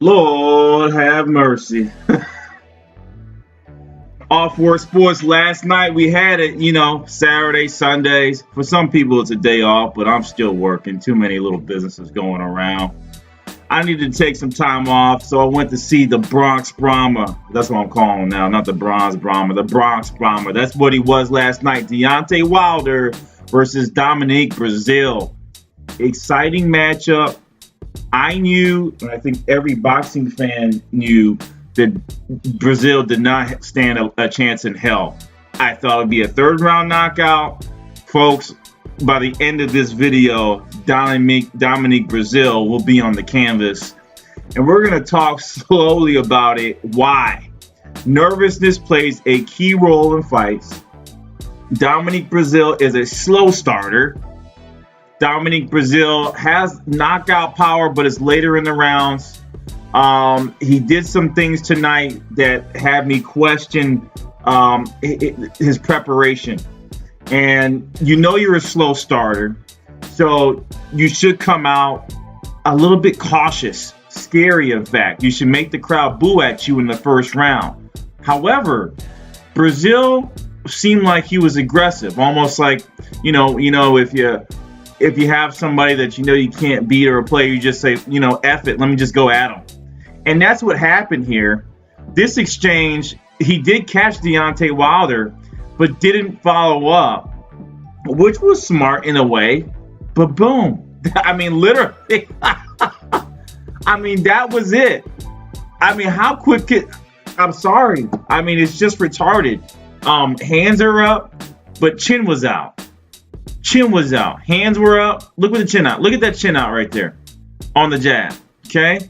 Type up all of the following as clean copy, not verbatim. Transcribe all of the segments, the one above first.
Lord have mercy. Off Work Sports last night, we had it, Saturdays, Sundays. For some people, it's a day off, but I'm still working. Too many little businesses going around. I needed to take some time off, so I went to see the Bronx Brahma. That's what I'm calling him now, not the Bronze Brahma, the Bronx Brahma. That's what he was last night. Deontay Wilder versus Dominic Breazeale. Exciting matchup. I knew, and I think every boxing fan knew, that Breazeale did not stand a chance in hell. I thought it would be a third round knockout. Folks, by the end of this video, Dominic Breazeale will be on the canvas. And we're going to talk slowly about it. Why? Nervousness plays a key role in fights. Dominic Breazeale is a slow starter. Dominic Breazeale has knockout power, but it's later in the rounds. He did some things tonight that had me question his preparation. And you're a slow starter, so you should come out a little bit cautious, scary in fact. You should make the crowd boo at you in the first round. However, Breazeale seemed like he was aggressive, almost like, if you have somebody that you can't beat or a player, you just say, F it, let me just go at him. And that's what happened here. This exchange, he did catch Deontay Wilder, but didn't follow up, which was smart in a way. But boom. I mean, literally. That was it. How quick I'm sorry. It's just retarded. Hands are up, but chin was out. Chin was out. Hands were up. Look at the chin out. Look at that chin out right there on the jab. Okay?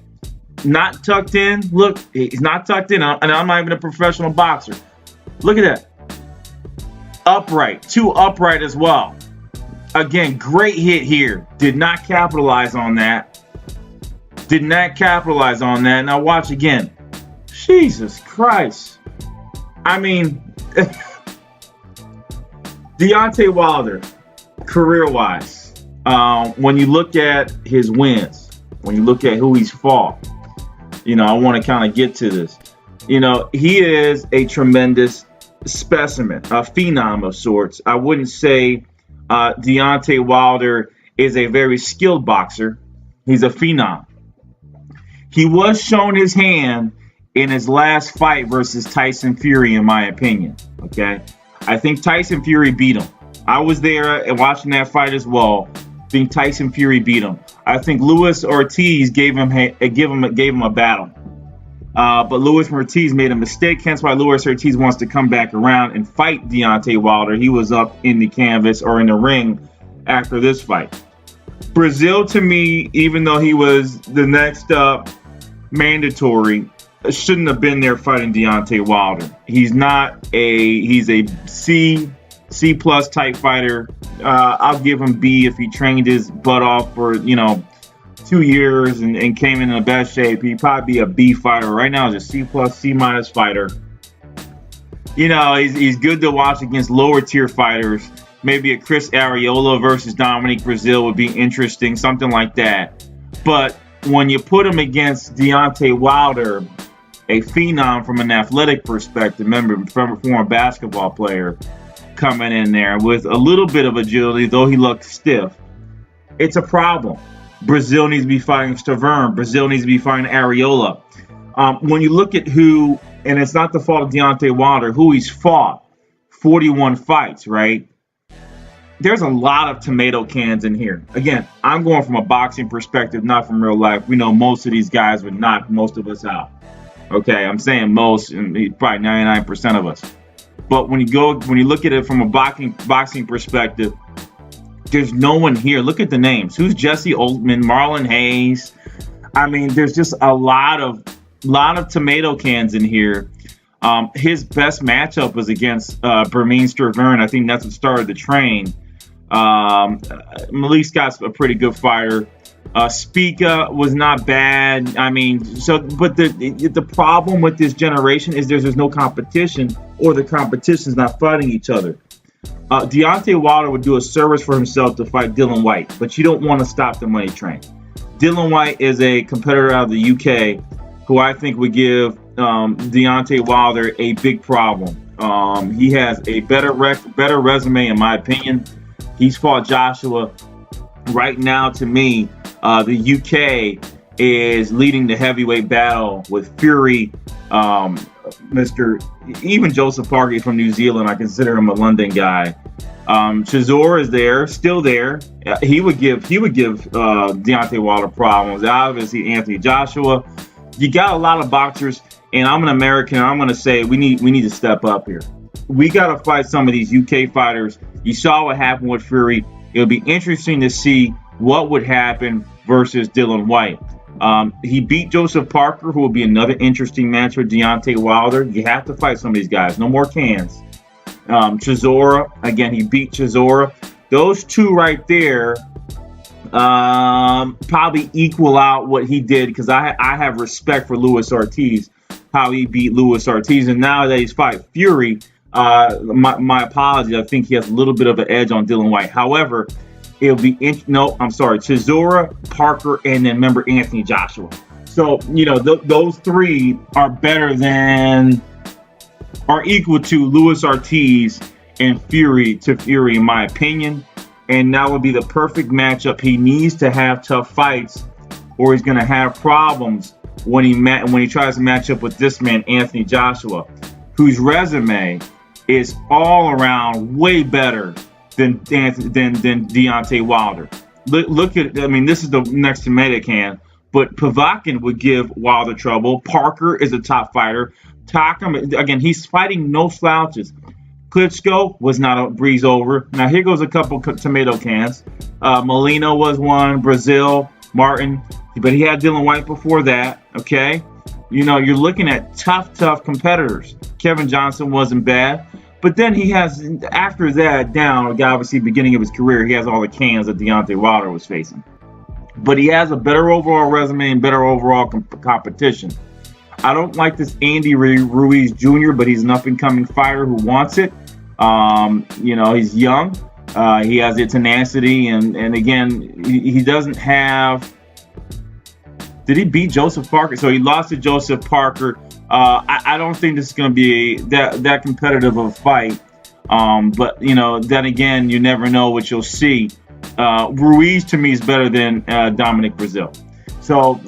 Not tucked in. Look, he's not tucked in. And I'm not even a professional boxer. Look at that. Upright. Too upright as well. Again, great hit here. Did not capitalize on that. Did not capitalize on that. Now watch again. Jesus Christ. Deontay Wilder, career-wise, when you look at his wins, when you look at who he's fought, I want to kind of get to this. He is a tremendous specimen, a phenom of sorts. I wouldn't say Deontay Wilder is a very skilled boxer. He's a phenom. He was shown his hand in his last fight versus Tyson Fury, in my opinion. Okay, I think Tyson Fury beat him. I was there and watching that fight as well. I think Tyson Fury beat him. I think Luis Ortiz gave him a battle. But Luis Ortiz made a mistake, hence why Luis Ortiz wants to come back around and fight Deontay Wilder. He was up in the canvas or in the ring after this fight. Breazeale, to me, even though he was the next up mandatory, shouldn't have been there fighting Deontay Wilder. He's a C plus type fighter. I'll give him B if he trained his butt off for 2 years and came in the best shape. He'd probably be a B fighter. Right now he's a C plus, C minus fighter. He's good to watch against lower tier fighters. Maybe a Chris Arreola versus Dominic Breazeale would be interesting, something like that. But when you put him against Deontay Wilder, a phenom from an athletic perspective, remember, former basketball player, coming in there with a little bit of agility, though he looked stiff, it's a problem. Breazeale needs to be fighting Stavern. Breazeale needs to be fighting Arreola. When you look at who, and it's not the fault of Deontay Wilder, who he's fought, 41 fights, right? There's a lot of tomato cans in here. Again, I'm going from a boxing perspective, not from real life. We know most of these guys would knock most of us out. Okay, I'm saying most, and probably 99% of us. But when you look at it from a boxing perspective, there's no one here. Look at the names. Who's Jesse Altman, Marlon Hayes? There's just a lot of tomato cans in here. His best matchup was against Bermeen Stavern. I think that's what started the train. Malik Scott's a pretty good fighter. Spica was not bad. But the problem with this generation is there's no competition, or the competition's not fighting each other. Deontay Wilder would do a service for himself to fight Dillan Whyte, but you don't want to stop the money train. Dillan Whyte is a competitor out of the UK. who I think would give Deontay Wilder a big problem. He has a better resume, in my opinion. He's fought Joshua. Right now, to me, the UK is leading the heavyweight battle with Fury, Mr. Even Joseph Parker from New Zealand. I consider him a London guy. Chisora is there, still there. He would give Deontay Wilder problems. Obviously, Anthony Joshua. You got a lot of boxers, and I'm an American. I'm going to say we need to step up here. We got to fight some of these UK fighters. You saw what happened with Fury. It'll be interesting to see what would happen versus Dillan Whyte. He beat Joseph Parker, who will be another interesting match with Deontay Wilder. You have to fight some of these guys. No more cans. Chisora, again, he beat Chisora. Those two right there probably equal out what he did, because I have respect for Luis Ortiz, how he beat Luis Ortiz. And now that he's fight Fury, my apologies, I think he has a little bit of an edge on Dillan Whyte. However, it'll be Chisora, Parker, and then remember Anthony Joshua. So, those three are equal to Luis Ortiz and Fury, in my opinion. And that would be the perfect matchup. He needs to have tough fights, or he's going to have problems when he tries to match up with this man, Anthony Joshua, whose resume is all around way better than Deontay Wilder. Look at, this is the next tomato can, but Povetkin would give Wilder trouble. Parker is a top fighter. Takam, again, he's fighting no slouches. Klitschko was not a breeze over. Now, here goes a couple tomato cans. Molina was one, Breazeale, Martin, but he had Dillan Whyte before that, okay? You're looking at tough competitors. Kevin Johnson wasn't bad. But then he has, after that, obviously, beginning of his career, he has all the cans that Deontay Wilder was facing. But he has a better overall resume and better overall competition. I don't like this Andy Ruiz Jr., but he's an up-and-coming fighter who wants it. He's young. He has the tenacity, and again, he doesn't have... Did he beat Joseph Parker? So he lost to Joseph Parker. I don't think this is going to be that competitive of a fight. But, then again, you never know what you'll see. Ruiz, to me, is better than Dominic Breazeale. So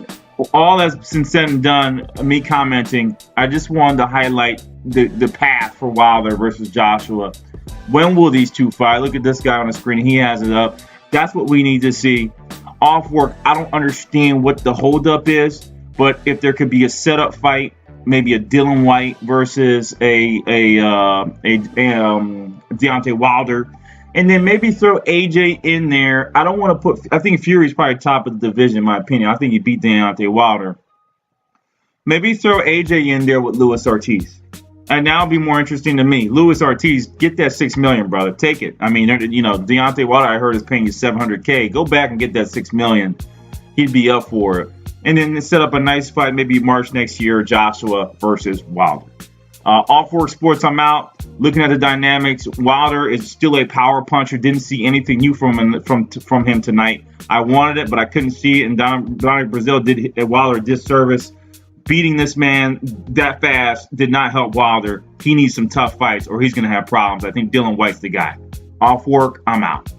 all that's been said and done, me commenting, I just wanted to highlight the path for Wilder versus Joshua. When will these two fight? Look at this guy on the screen. He has it up. That's what we need to see. Off work, I don't understand what the holdup is, but if there could be a setup fight, maybe a Dillan Whyte versus a Deontay Wilder, and then maybe throw AJ in there. I don't want to I think Fury's probably top of the division, in my opinion. I think he beat Deontay Wilder. Maybe throw AJ in there with Luis Ortiz. And now it'll be more interesting to me. Luis Ortiz, get that $6 million, brother. Take it. Deontay Wilder, I heard, is paying you $700K. Go back and get that $6 million. He'd be up for it. And then set up a nice fight, maybe March next year, Joshua versus Wilder. Off Work Sports, I'm out. Looking at the dynamics, Wilder is still a power puncher. Didn't see anything new from him tonight. I wanted it, but I couldn't see it. And Dominic Breazeale did Wilder a disservice. Beating this man that fast did not help Wilder. He needs some tough fights, or he's going to have problems. I think Dillan Whyte's the guy. Off Work, I'm out.